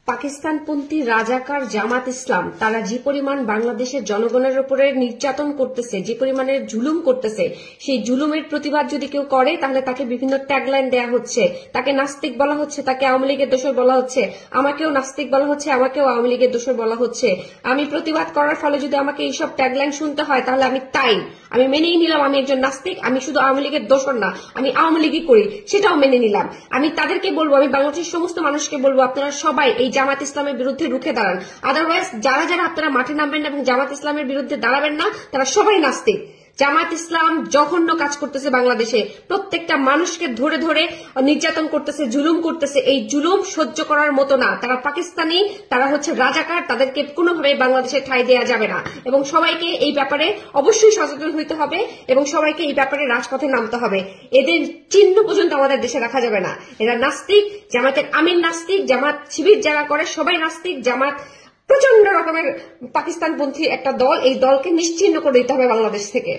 পাকিস্তানপন্থী রাজাকার জামাত ইসলাম তারা যে পরিমাণ বাংলাদেশের জনগণের উপরে নির্যাতন করতেছে, যে পরিমাণে জুলুম করতেছে, সেই জুলুমের প্রতিবাদ যদি কেউ করে তাহলে তাকে বিভিন্ন ট্যাগলাইন দেয়া হচ্ছে, তাকে নাস্তিক বলা হচ্ছে, তাকে আওয়ামী লীগের দোষর বলা হচ্ছে, আমাকেও নাস্তিক বলা হচ্ছে, আমাকেও আওয়ামী লীগের দোষর বলা হচ্ছে। আমি প্রতিবাদ করার ফলে যদি আমাকে এইসব ট্যাগলাইন শুনতে হয় তাহলে আমি মেনেই নিলাম আমি একজন নাস্তিক, আমি শুধু আওয়ামী লীগের দোষর না, আমি আওয়ামী লীগই করি, সেটাও মেনে নিলাম। আমি তাদেরকে বলবো, আমি বাংলাদেশের সমস্ত মানুষকে বলবো, আপনারা সবাই এই জামাত ইসলামের বিরুদ্ধে রুখে দাঁড়ান। আদারওয়াইজ যারা যারা আপনারা মাঠে নামবেন না এবং জামাত ইসলামের বিরুদ্ধে দাঁড়াবেন না, তারা সবাই নাস্তিক। জামাত ইসলাম জঘন্য কাজ করতেছে বাংলাদেশে, প্রত্যেকটা মানুষকে ধরে ধরে নির্যাতন করতেছে, জুলুম করতেছে। এই জুলুম সহ্য করার মতো না। তারা পাকিস্তানি, তারা হচ্ছে রাজাকার, তাদেরকে কোনোভাবে বাংলাদেশে ঠাঁই দেওয়া যাবে না এবং সবাইকে এই ব্যাপারে অবশ্যই সচেতন হইতে হবে এবং সবাইকে এই ব্যাপারে রাজপথে নামতে হবে। এদের চিহ্ন পর্যন্ত আমাদের দেশে রাখা যাবে না। এরা নাস্তিক, জামাতের আমির নাস্তিক, জামাত শিবির যারা করে সবাই নাস্তিক। জামাত প্রচন্ড রকমের পাকিস্তানপন্থী একটা দল, এই দলকে নিশ্চিহ্ন করে দিতে হবে বাংলাদেশ থেকে।